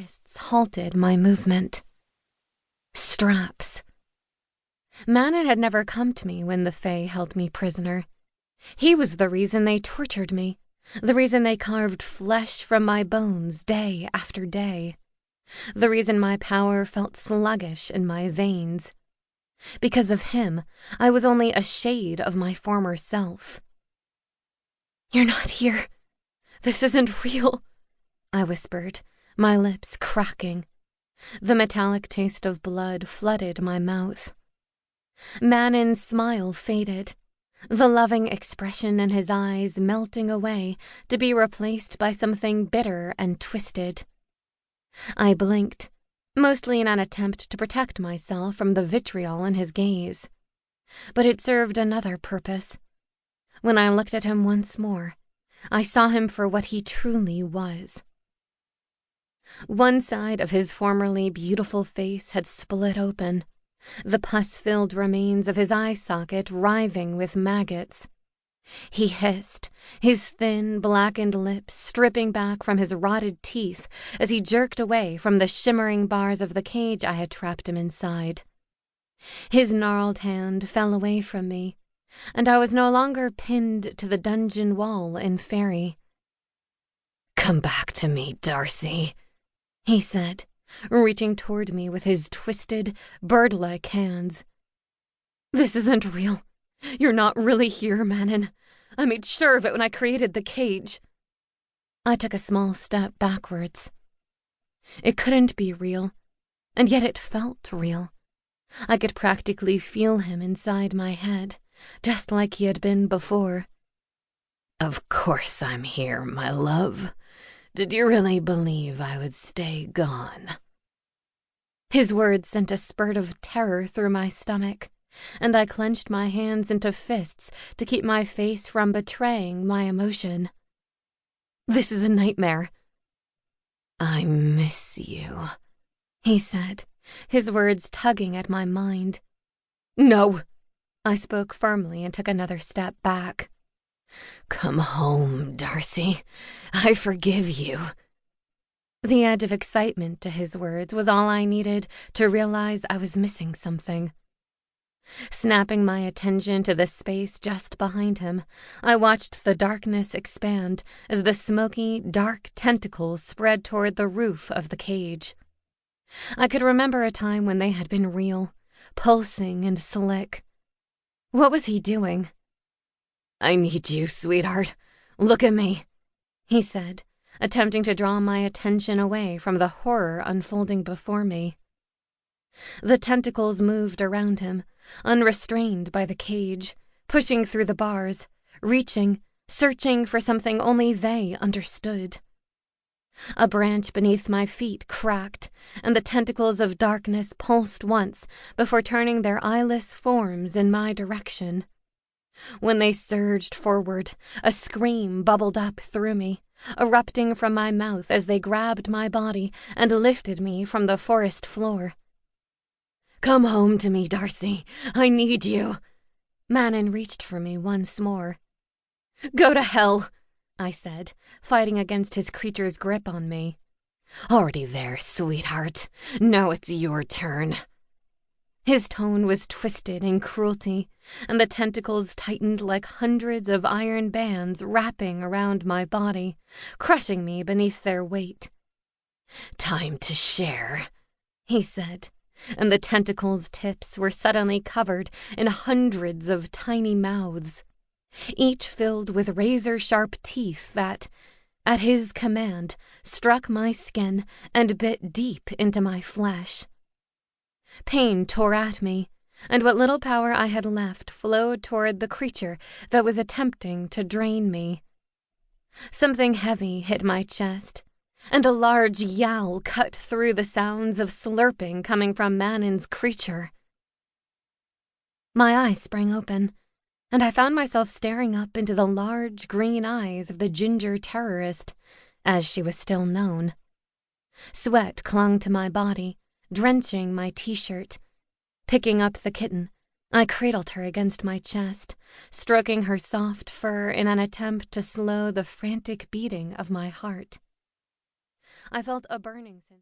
fists halted my movement. Straps. Manon had never come to me when the Fae held me prisoner. He was the reason they tortured me, the reason they carved flesh from my bones day after day, the reason my power felt sluggish in my veins. Because of him, I was only a shade of my former self. "You're not here. This isn't real," I whispered, my lips cracking. The metallic taste of blood flooded my mouth. Manon's smile faded, the loving expression in his eyes melting away to be replaced by something bitter and twisted. I blinked, mostly in an attempt to protect myself from the vitriol in his gaze. But it served another purpose. When I looked at him once more, I saw him for what he truly was. One side of his formerly beautiful face had split open, the pus-filled remains of his eye socket writhing with maggots. He hissed, his thin, blackened lips stripping back from his rotted teeth as he jerked away from the shimmering bars of the cage I had trapped him inside. His gnarled hand fell away from me, and I was no longer pinned to the dungeon wall in Faerie. "Come back to me, Darcey," he said, reaching toward me with his twisted, bird-like hands. "This isn't real. You're not really here, Manon. I made sure of it when I created the cage." I took a small step backwards. It couldn't be real, and yet it felt real. I could practically feel him inside my head, just like he had been before. "Of course I'm here, my love. Did you really believe I would stay gone?" His words sent a spurt of terror through my stomach, and I clenched my hands into fists to keep my face from betraying my emotion. "This is a nightmare." "I miss you," he said, his words tugging at my mind. "No," I spoke firmly and took another step back. "Come home, Darcey. I forgive you." The edge of excitement to his words was all I needed to realize I was missing something. Snapping my attention to the space just behind him, I watched the darkness expand as the smoky, dark tentacles spread toward the roof of the cage. I could remember a time when they had been real, pulsing and slick. What was he doing? "I need you, sweetheart. Look at me," he said, attempting to draw my attention away from the horror unfolding before me. The tentacles moved around him, unrestrained by the cage, pushing through the bars, reaching, searching for something only they understood. A branch beneath my feet cracked, and the tentacles of darkness pulsed once before turning their eyeless forms in my direction. When they surged forward, a scream bubbled up through me, erupting from my mouth as they grabbed my body and lifted me from the forest floor. "Come home to me, Darcey. I need you." Manon reached for me once more. "Go to hell," I said, fighting against his creature's grip on me. "Already there, sweetheart. Now it's your turn." His tone was twisted in cruelty, and the tentacles tightened like hundreds of iron bands wrapping around my body, crushing me beneath their weight. "Time to share," he said, and the tentacles' tips were suddenly covered in hundreds of tiny mouths, each filled with razor-sharp teeth that, at his command, struck my skin and bit deep into my flesh. Pain tore at me, and what little power I had left flowed toward the creature that was attempting to drain me. Something heavy hit my chest, and a large yowl cut through the sounds of slurping coming from Manon's creature. My eyes sprang open, and I found myself staring up into the large green eyes of the ginger terrorist, as she was still known. Sweat clung to my body, drenching my t-shirt. Picking up the kitten, I cradled her against my chest, stroking her soft fur in an attempt to slow the frantic beating of my heart. I felt a burning sensation.